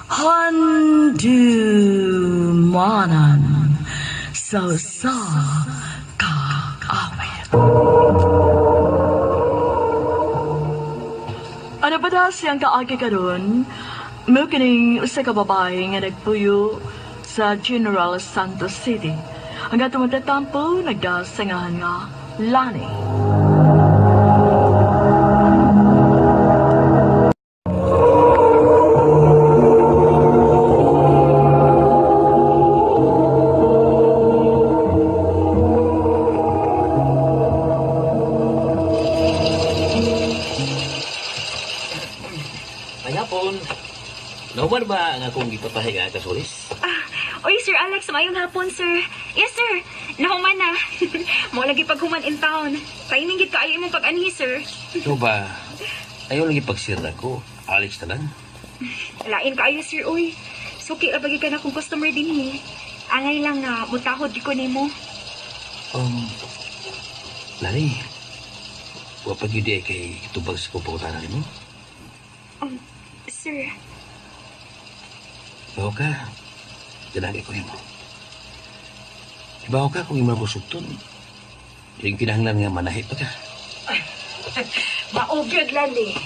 handumanan sa kaawit. Ano ba da siyang kaagi karon? Mukining sa kababae nga nagpuyo sa General Santos City. Hanggang tumatatampo, nagdasangahan nga Lani. Nahuman ba ang akong ipapahinga ka, Solis? Oy, Sir Alex, mayong hapon, sir. Yes, sir. Nahuman na. Mo lagi paghuman in town. Kainin gid kaayo imong pag-anhi, sir. Ikaw ba? Ayaw lagi pagsira ko. Alex na lang. Lain kaayo, sir, oy. Suki ra bagi ka na kung customer din eh. Angay lang nga, mutahod di ko nimo. Lani, wapag yun di ay kay tubag sa kupukutanan mo? Sir, Ibaw ka. Tinagay ko mo. Ibaw ka kung imang busugton. Yung kinahanglan nga manahit pa ka. Maugyod lang ni.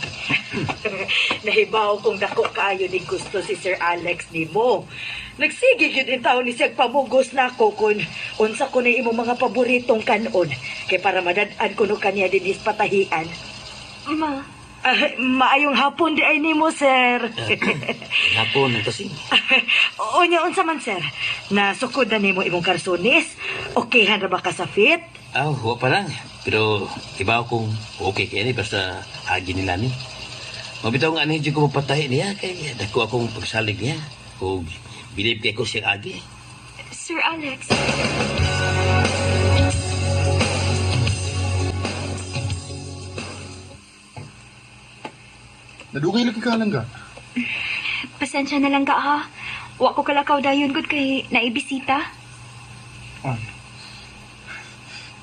Nahibaw kung dako kaayo ni gusto si Sir Alex ni mo. Nagsige yun in taon ni siyang pamugos na ako kung unsa ko na imo mga paboritong kanon. Kay para madadaan ko no kanya din is patahian. ma, Maayong hapon di ay ni mo, sir. Hapon, kasi. Unya, unsa man, sir? Nasukod na ni mo imong karsonis? Okay, handa ba ka sa fit? Huwag pa lang. Pero ibaw kung okay kaya ni basta agi nila ni. Mabitaw nga hindi ko mapatahi niya kay dako akong pagsalig niya. Kung bilib kay ko siya agi. Sir Alex. Nadugay lagi ka lang ga. Pasensya na lang ka, ha. Wa ko kalakaw dayon gud kay naibisita.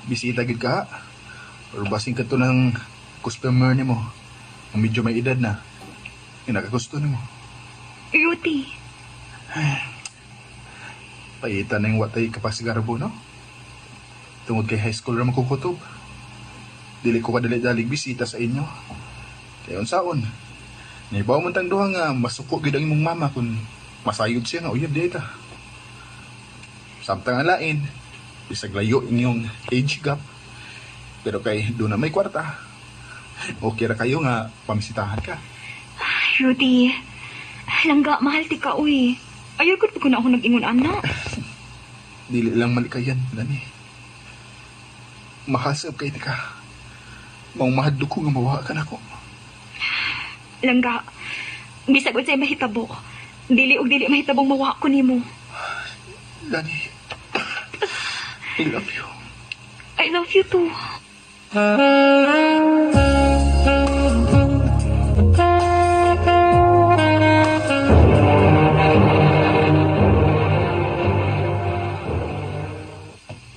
Bisita gid ka. Or basing ka to ng customer ni mo. Ang medyo may edad na. Yung nakagusto ni mo. Ruti. Paitan na yung watay kapasigarbo, no? Tungod kay high school ra makukutob. Dili ko kadali-dalig bisita sa inyo. Kaya unsaon. Naibaw man tang duha nga masuko gid ang imong mama kung masayod siya nga uyab di ta. Samtang ang lain, bisag layo inyong age gap. Pero kay doon na may kwarta. Okay ra kayo nga pamisitahan ka. Ruti. Langga, mahal ti ka, uy. Ayaw ko na ako nag-ingon, anak. Dili lang malikayan, Lani. Mahasab kay tika. Maong mahadlo ko nga mawa ka na ko. Langga, bisag unsay mahitabo. Dili mahitabong mawa ko nimo. Lani, I love you. I love you too.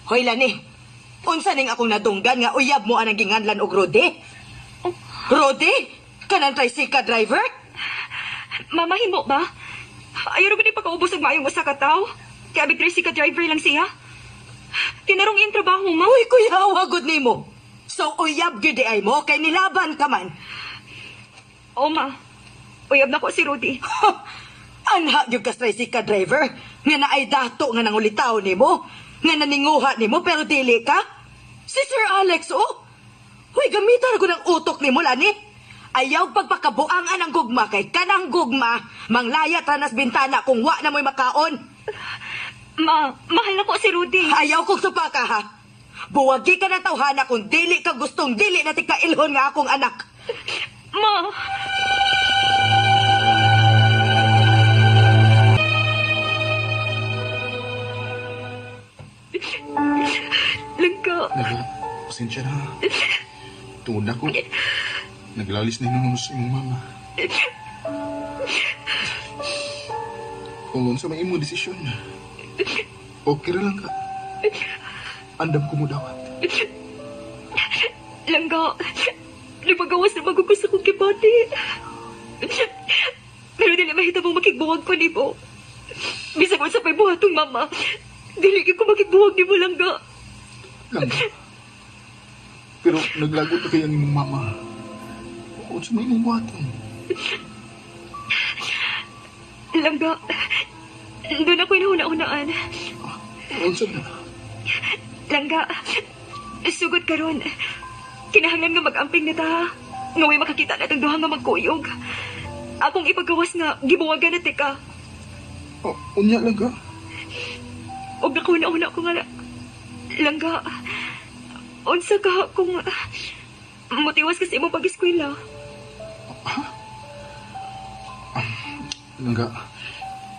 Hoy, Lani. Unsa ning akong nadunggan nga uyab mo anang ginganlan og Rodi? Rodi? Kanang tricycle driver? Mamahimo ba? Ayaw rin pagkaubos ang maayong usa ka tao. Kaya big tricycle driver lang siya. Tinarong yung trabaho, ma. Uy, kuya, wagod ni mo. So, uyab gyud di ay mo, kay nilaban ka man. O, ma. Uyab na ko si Rudy. Anha gyud ka tricycle driver, nga naay dato nga nangulitaw ni mo, nga naninguha ni mo, pero dili ka? Si Sir Alex, oh. Uy, gamitan ko ng utok ni mo, Lani. Ayaw pagpakabuangan ang gugma kay kanang gugma, manglaya tanas bintana kung wa na mo'y makaon. Ma, mahal na ko si Rudy. Ayaw kong supa ka, ha? Buwagi ka na tawhana kung dili ka gustong dili na tikailhon nga akong anak. Ma! Langka. Pasensya na. Tungod ako. Naglalis na yung sa imong mama. Kung sa may imong desisyon, okay ra lang ka. Andam ko mo dawat. Langga, lumagawas na magugusto kong kibati. Pero dili mahitabong makigbuwag ko nimo. Bisag unsa pa'y buhaton, mama. Dili gyud ko makigbuwag nimo langga. Langga. Pero naglagot na kaya ni mong mama. O sa may mong buhaton. Langga, doon ako'y nahuna-hunaan. O sa na. Langga, sugod karon. Kinahanglan nga mag-amping na ta. Nga way makakita na itong duha nga magkuyog. Akong ipagawas nga, gibuwagan na tika. O, unya langga. Og nakuna-una ko nga, langga, unsa ka kung motiwas ka sa imong pag-eskwela. Langga.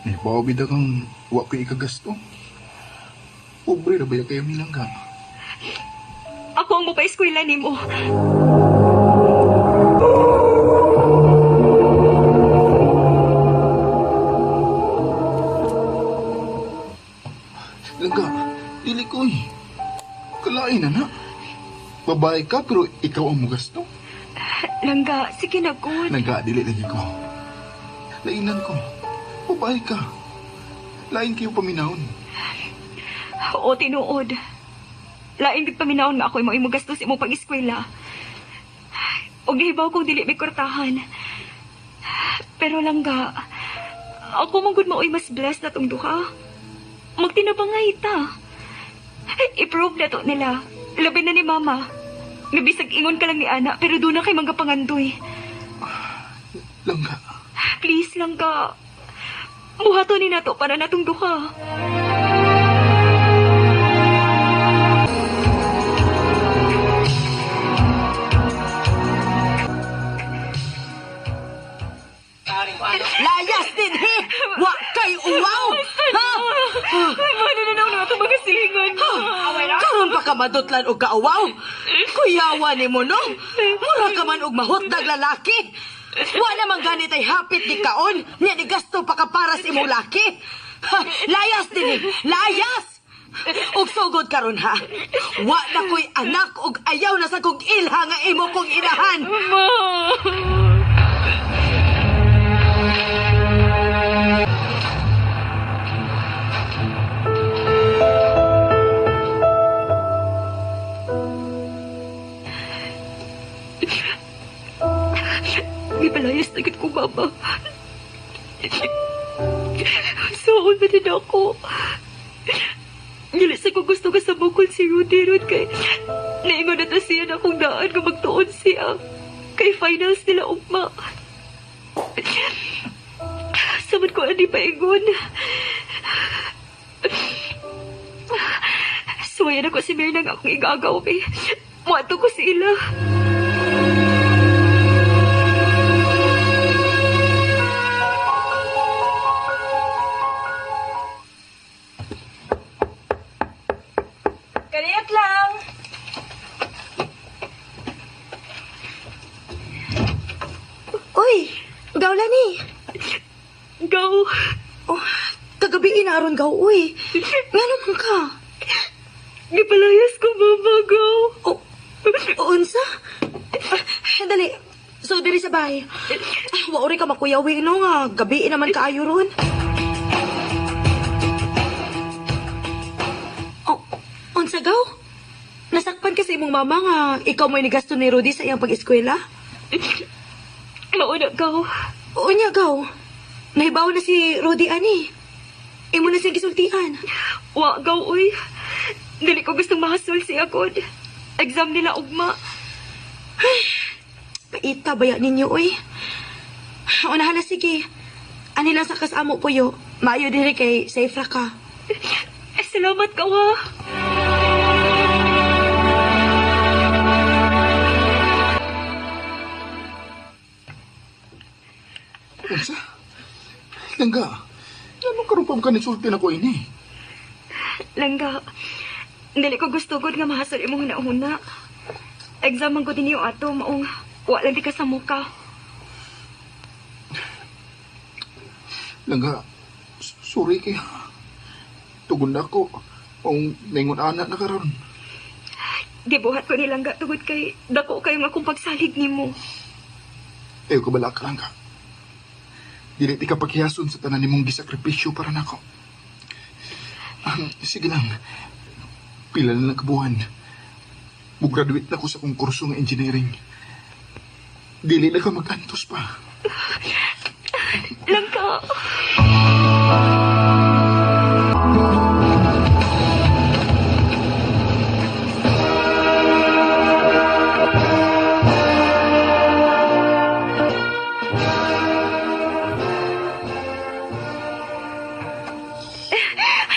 May bawabida kang wa ko ikagasto. Pobre na ba yung kayo ni langga? Ako ang mapa-eskwela nimo. Langga, dili ko eh. Kalain na na. Babae ka pero ikaw ang magasto. Langga, sige na good. Langga, dili lagi ko. Lainan ko. Babae ka. Lain kayo paminahon. Oo, tinuod. Lain gid paminahon nga ako'y mo gastos imong pag-eskwela. Og nahibaw kong dili may kurtahan. Pero langga, ako mong gud mao'y mas blessed na tong duha. Magtinabangay ta. I-prove na to nila. Labi na ni mama. Nabisag ingon ka lang ni Ana, pero doon na kay mga pangandoy. Langga. Please langga. Buhato ni nato para natong duha. Layas din, he! Wa kay uwaw! Ha? Manananaw na ito mga silingan. Karon pa ka madutlan og kaawaw? Kuyawa ni mo, no? Mura ka man og mahutdag lalaki. Wa naman ganit ay hapit di kaon. Nya ni gasto pa ka para sa imong laki. Ha, layas din, he! Layas! Og sugod karon ha. Wa na ko'y anak og ayaw na sa kong ilha nga imo kong inahan. Ma! Gipalayas na gid ko, mama. Soon na din ako. Nilisa ko gusto ka sa bukol si Rudy Rod kay naingon na ta siya na kung daan ka magtuon siya. Kay finals nila ugma. Samad ko ani paingon. Suwayan ako si Mirna nga akong igagaw eh. Muato ko sila. Kaniyat lang. Uy, gawla ni. Gaw. Oh, kagabi inaron gaw, uy. Ngano man ka? Gipalayas ko, mama, gaw. Oh, unsa? Dali. So, dali sa bahay. Waori ka makuyawi, no nga. Gabi naman kaayo ron. Oh, unsa gaw? Nasakpan ka sa imong mama nga ikaw mo'y nigasto ni Rudy sa iyang pag-eskwela? Mauna, gaw. Unya gaw. Nahibaw na si Rudy ani. Imo na siyang gisultian. Wa, gaw, uy. Dili ko gustong mahasol siya, God. Exam nila ugma. Paita baya ninyo, uy. Unahan na sige. Ani lang sa kasamo po yo. Maayo din kay safe ra ka. Salamat ka, wa. Unsa? Langga. Anong karupam ka ni sulti na ko ini? Langga, dili ko gusto God nga mahasol imong huna-huna. Exam man ko din yung ato, maong wa lang di ka sa muka. Langga, sorry kaya. Tugon na ako. Ang ningon anak na karon. Gibuhat ko ni Langga tugod kay dako kayo nga kung pagsalig nimo. Ayaw ka bala ka, Langga. Dili ti ka paghiyason sa tanan nimong gisakripisyo para nako. Sige lang. Pila na lang kabuhan. Mugraduate na ko sa kong kurso ng engineering. Dili na ka mag-antos pa. Langka.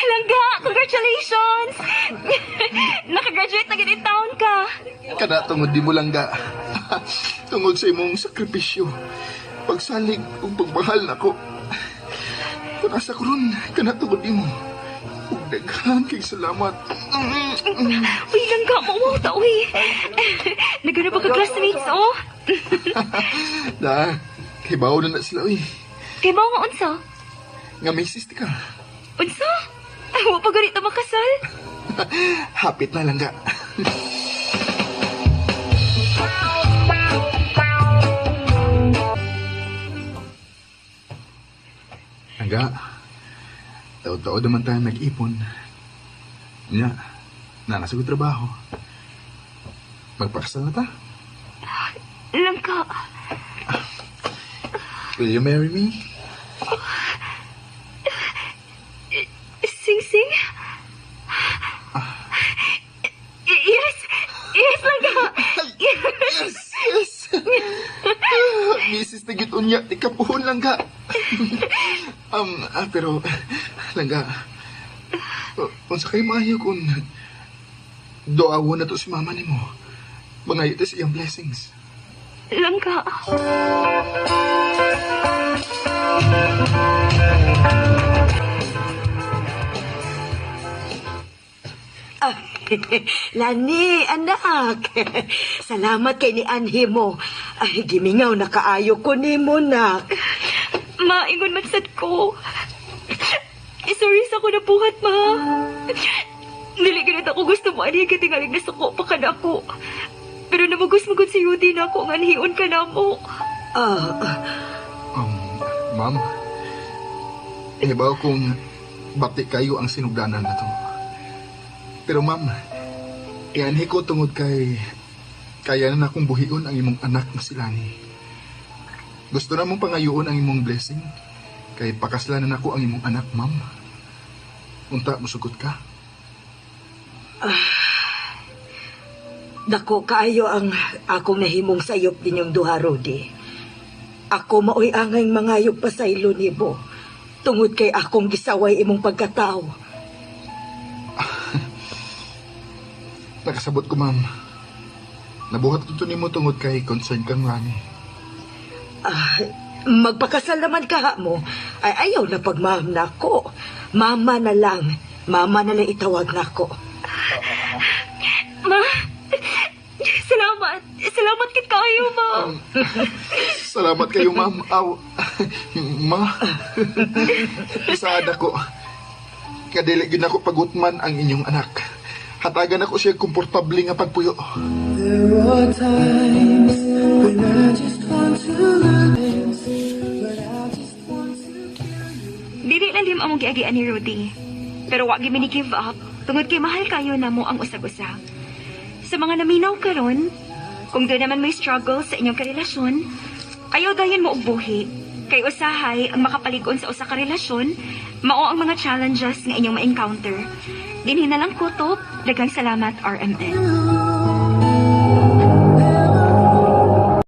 Langka, congratulations! Nakagraduate na ganit taon ka. Kana tungod di mo lang ga. Tungod sa imong sakripisyo. Pagsalig ug pagmahal nako. Kung asa ko ron, kana tungod di mo. Ug daghan kay salamat. Uy, langka mo mo ta, uy. Nagano pa ka classmates, oh? Da, hibaw na sila uy. Kay mo nga unsa? Nga may sisti ka. Unsa? Ay, wa pa ganito makasal? Hapit na lang ga. Hangga, taod-taod naman tayo nag-ipon. Nga, nanasagod trabaho. Magpakasal na ta? Langka. Will you marry me? Sing-sing? Yes! Yes, langka! Yes! Yes! Misis na gitun niya, di kapuhon lang ka. Pero, lang ka, kung sa kayo maayo kung doawo na to si mama ni mo, mangayo to sa iyang blessings. Langka. Lani, anak. Salamat kay ni Anhi mo. Ay, gimingaw na kaayo ko ni mo, nak. Maingon man sad ko. Sorry sa ko nabuhat, ma. Dili ganit ako gusto mo ani katingaling nasuko pa ka na ako. Pero namugos-mugod si Yudi na ako nga hiyon ka na mo. Ma'am, ibaw kung bati kayo ang sinugdanan na to. Pero ma'am, ianhi ko tungod kay kaya na akong buhion ang imong anak na si Lani. Gusto na mong pangayoon ang imong blessing kay pakaslanan ako ang imong anak, ma'am. Unta, musugot ka? Dako kaayo ang akong nahimong sayop ninyong duha, Rudy. Ako maoy angay mangayog pa sa ilo nibo. Tungod kay akong gisaway imong pagkatao. Nakasabot ko, ma'am. Nabuhat ito nimo tungod kay concern kang Lani. Magpakasal naman ka mo. Ay ayaw na pagmaham na ko. Mama na lang. Mama na lang itawag na ko. Ma, salamat. Salamat kit kayo, ma. Salamat kayo, ma'am. Ma. Isaad ako. Kadili gid ako pagutman ang inyong anak. Hatagan ako siya komportable nga pagpuyo. There are times when I just want to love things, but I just want to kill you. Dili lalim among giagian ni Rudy. Pero wa gyud ni give up tungod kay mahal kayo na mo ang usag-usa. Sa mga naminaw karon, kung doon naman may struggle sa inyong karelasyon, ayaw dayon mo og buhi. Kay usahay ang makapalig-on sa usa ka relasyon, mao ang mga challenges nga inyong ma-encounter. Dinhi na lang kutob, daghang salamat RMN.